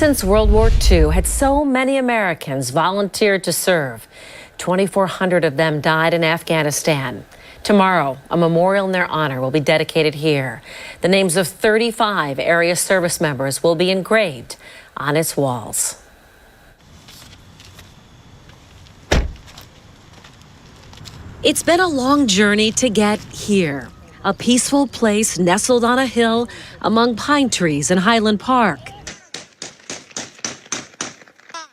since World War II had so many Americans volunteered to serve. 2,400 of them died in Afghanistan. Tomorrow, a memorial in their honor will be dedicated here. The names of 35 area service members will be engraved on its walls. It's been a long journey to get here. A peaceful place nestled on a hill among pine trees in Highland Park.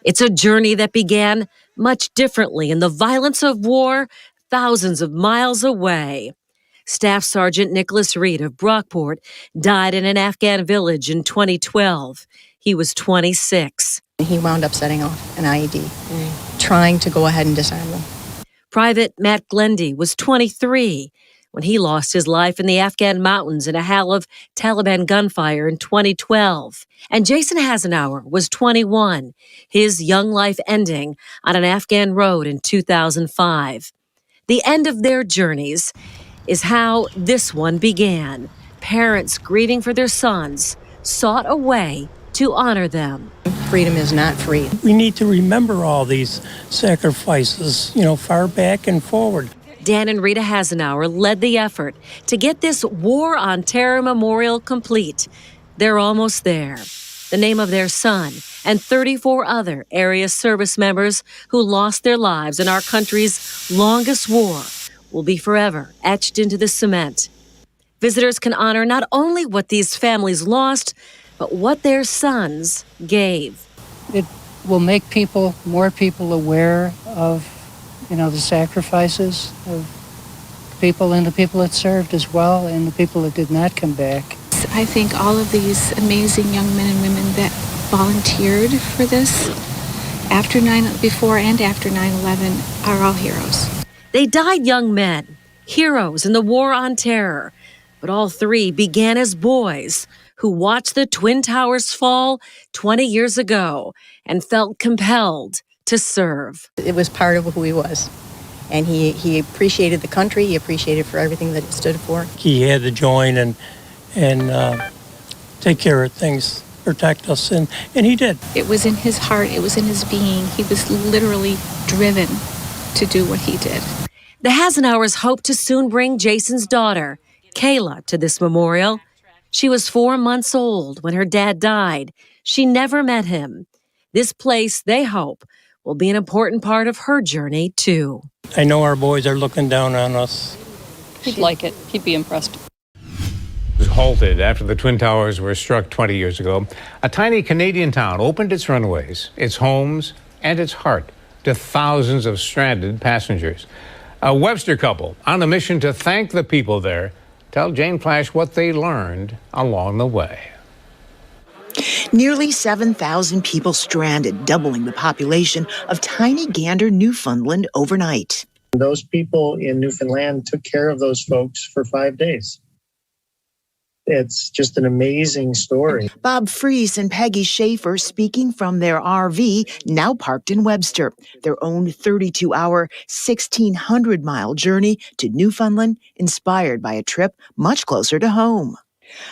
It's a journey that began much differently in the violence of war thousands of miles away. Staff Sergeant Nicholas Reid of Brockport died in an Afghan village in 2012. He was 26. He wound up setting off an IED, trying to go ahead and disarm them. Private Matt Glendy was 23 when he lost his life in the Afghan mountains in a hail of Taliban gunfire in 2012. And Jason Hasenauer was 21, his young life ending on an Afghan road in 2005. The end of their journeys is how this one began. Parents grieving for their sons sought a way to honor them. Freedom is not free. We need to remember all these sacrifices, far back and forward. Dan and Rita Hasenauer led the effort to get this War on Terror memorial complete. They're almost there. The name of their son and 34 other area service members who lost their lives in our country's longest war will be forever etched into the cement. Visitors can honor not only what these families lost, but what their sons gave. It will make more people aware of, the sacrifices of people and the people that served as well and the people that did not come back. I think all of these amazing young men and women that volunteered for this before and after 9/11 are all heroes. They died young men, heroes in the War on Terror, but all three began as boys who watched the Twin Towers fall 20 years ago and felt compelled to serve. It was part of who he was. And he appreciated the country. He appreciated for everything that it stood for. He had to join and take care of things, protect us, and he did. It was in his heart. It was in his being. He was literally driven to do what he did. The Hasenauers hope to soon bring Jason's daughter, Kayla, to this memorial. She was 4 months old when her dad died. She never met him. This place, they hope, will be an important part of her journey, too. I know our boys are looking down on us. He'd like it. He'd be impressed. Was halted after the Twin Towers were struck 20 years ago. A tiny Canadian town opened its runways, its homes, and its heart to thousands of stranded passengers. A Webster couple on a mission to thank the people there tell Jane Flash what they learned along the way. Nearly 7,000 people stranded, doubling the population of tiny Gander, Newfoundland overnight. Those people in Newfoundland took care of those folks for 5 days. It's just an amazing story. Bob Fries and Peggy Schaefer speaking from their RV, now parked in Webster, their own 32-hour, 1,600-mile journey to Newfoundland, inspired by a trip much closer to home.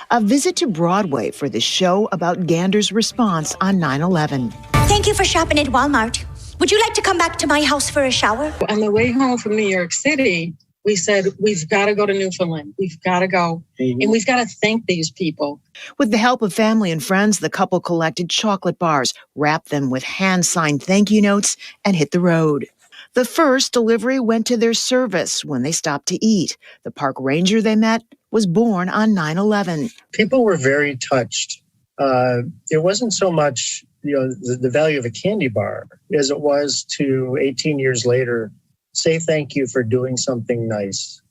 A visit to Broadway for the show about Gander's response on 9/11. Thank you for shopping at Walmart. Would you like to come back to my house for a shower? On the way home from New York City, we said, we've got to go to Newfoundland. We've got to go. And we've got to thank these people. With the help of family and friends, the couple collected chocolate bars, wrapped them with hand-signed thank you notes, and hit the road. The first delivery went to their service when they stopped to eat. The park ranger they met was born on 9/11. People were very touched. It wasn't so much the value of a candy bar as it was to 18 years later say thank you for doing something nice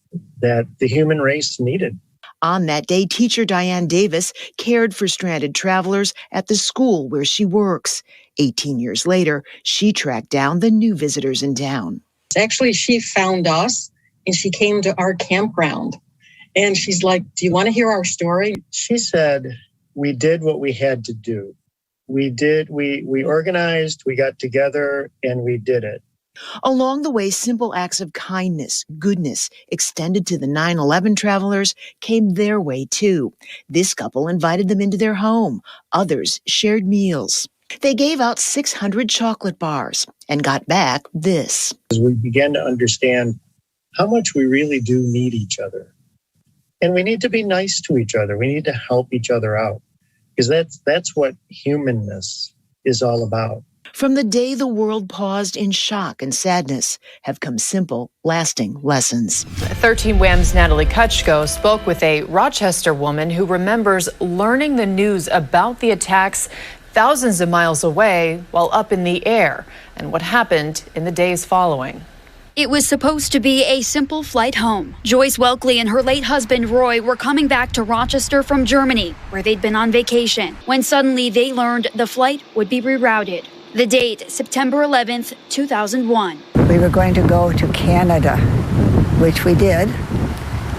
that the human race needed. On that day, teacher Diane Davis cared for stranded travelers at the school where she works. 18 years later, she tracked down the new visitors in town. Actually, she found us and she came to our campground. And she's like, do you want to hear our story? She said, we did what we had to do. We organized, we got together, and we did it. Along the way, simple acts of kindness, goodness, extended to the 9/11 travelers came their way too. This couple invited them into their home. Others shared meals. They gave out 600 chocolate bars and got back this. As we began to understand how much we really do need each other. And we need to be nice to each other. We need to help each other out, because that's what humanness is all about. From the day the world paused in shock and sadness have come simple, lasting lessons. 13 Wham's Natalie Kutchko spoke with a Rochester woman who remembers learning the news about the attacks thousands of miles away while up in the air and what happened in the days following. It was supposed to be a simple flight home. Joyce Welkley and her late husband Roy were coming back to Rochester from Germany, where they'd been on vacation, when suddenly they learned the flight would be rerouted. The date, September 11th, 2001. We were going to go to Canada, which we did,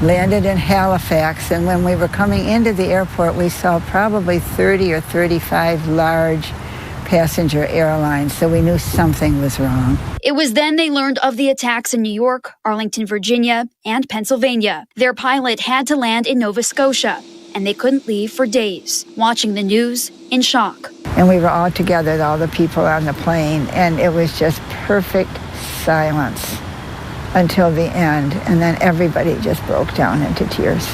landed in Halifax, and when we were coming into the airport, we saw probably 30 or 35 large passenger airlines, so we knew something was wrong. It was then they learned of the attacks in New York, Arlington, Virginia, and Pennsylvania. Their pilot had to land in Nova Scotia, and they couldn't leave for days, watching the news in shock. And we were all together, all the people on the plane, and it was just perfect silence until the end, and then everybody just broke down into tears.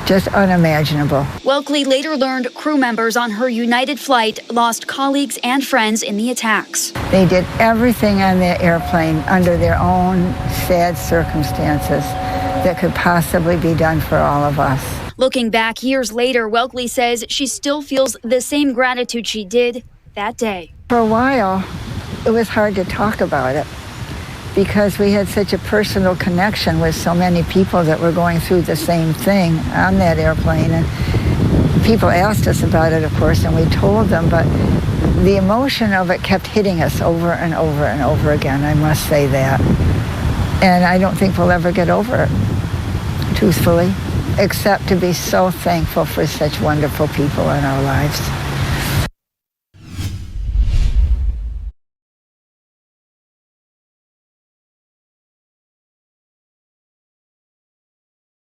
Just unimaginable. Welkley later learned crew members on her United flight lost colleagues and friends in the attacks. They did everything on their airplane under their own sad circumstances that could possibly be done for all of us. Looking back years later, Welkley says she still feels the same gratitude she did that day. For a while, it was hard to talk about it because we had such a personal connection with so many people that were going through the same thing on that airplane. And people asked us about it, of course, and we told them, but the emotion of it kept hitting us over and over and over again, I must say that. And I don't think we'll ever get over it, truthfully, except to be so thankful for such wonderful people in our lives.